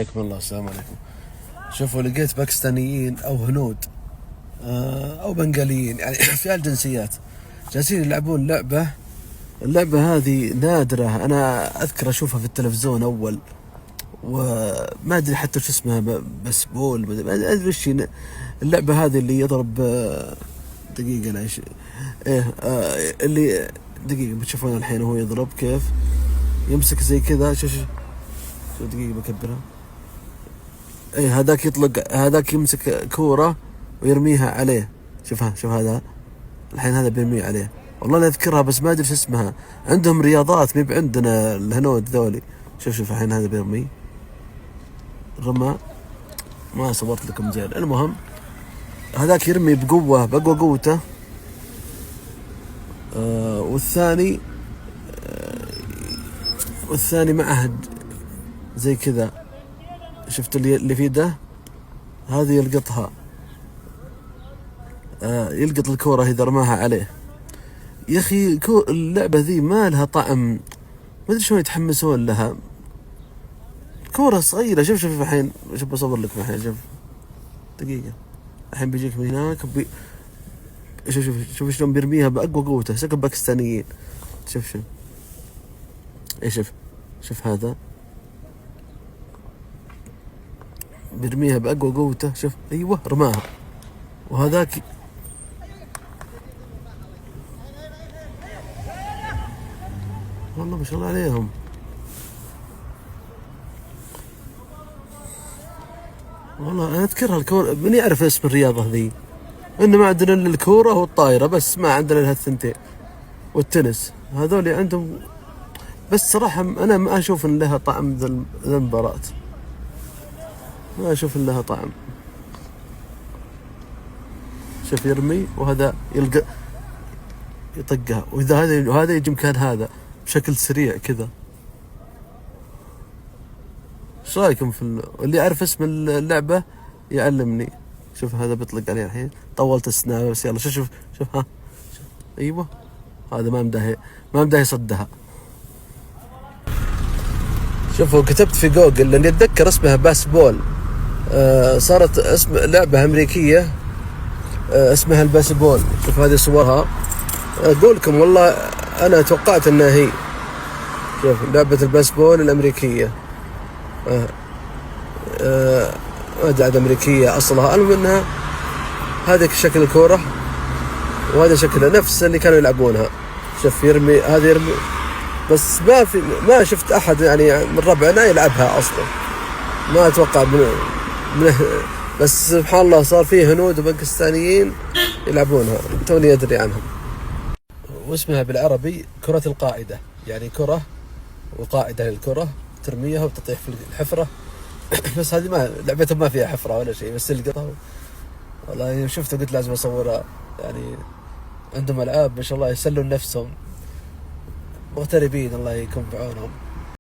عليكم الله، السلام عليكم. شوفوا، لقيت باكستانيين او هنود او بنغاليين، يعني في الجنسيات جالسين يلعبون اللعبة هذه نادرة. انا اذكر اشوفها في التلفزيون اول، وما ادري حتى شو اسمها، بسبول، ما ادري وش اللعبة هذه اللي يضرب. دقيقة لا ايه اللي دقيقة بتشوفون الحين وهو يضرب كيف يمسك زي كذا. شو دقيقة بكبرها. ايه هذاك يطلق، هذاك يمسك كورة ويرميها عليه. شوف هذا الحين هذا بيرميه عليه. والله لا اذكرها بس ما ادري شو اسمها. عندهم رياضات مي عندنا الهنود ذولي. شوف الحين هذا بيرمي رمى، ما صورت لكم زين. المهم هذاك يرمي بقوة، بقوى قوته. والثاني معه زي كذا. شفت اللي في يده هذه يلقطها، يلقط الكورة إذا رماها عليه. يا أخي اللعبة ذي ما لها طعم، ما أدري شلون يتحمسون لها. كورة صغيرة. شوف الحين، شوف بصور لكم الحين. شوف دقيقة، الحين بيجيك من هناك شوف شلون بيرميها بأقوى قوته. شكل باكستانيين. شوف شوف هذا بيرميها بأقوى قوته. شوف أيوة رماها. وهذاك والله ما شاء الله عليهم. والله أنا أذكرها الكورة، من يعرف اسم الرياضة ذي؟ إنه ما عندنا إلا الكورة والطايرة بس، ما عندنا إلا هالثنتين والتنس. هذول عندهم بس صراحة أنا ما أشوف إن لها طعم ذا المباراة، ما أشوف إن لها طعم. شوف يرمي وهذا يلقى يطقها، وهذا يجي مكان هذا بشكل سريع كذا. ايش رايكم في اللي يعرف اسم اللعبة يعلمني. شوف هذا بيطلق عليه الحين. طولت السناب بس يلا. شوف ها. ايوه هذا ما مداه يصدها. شوفوا كتبت في جوجل لاني اتذكر اسمها باسبول. صارت اسم لعبة امريكية اسمها الباسبول. شوف هذه صورها. اقول لكم والله انا توقعت انها هي. شوف لعبة الباسبول الامريكية. عاد أمريكية أصلها. المهم أنها هذا شكل الكورة وهذا شكلها نفس اللي كانوا يلعبونها. شوف يرمي، هذا يرمي بس ما شفت أحد يعني من ربعنا يلعبها أصلا. ما أتوقع بس سبحان الله صار فيه هنود وباكستانيين يلعبونها، توني أدري عنهم. واسمها بالعربي كرة القاعدة، يعني كرة وقاعدة للكرة ترميها وتطيح في الحفرة. بس هذه ما لعبتهم ما فيها حفرة ولا شيء، بس اللي قطعوا والله شفته قلت لازم أصورها. يعني عندهم ألعاب ما شاء الله يسلون نفسهم، مغتربين الله يكون بعونهم.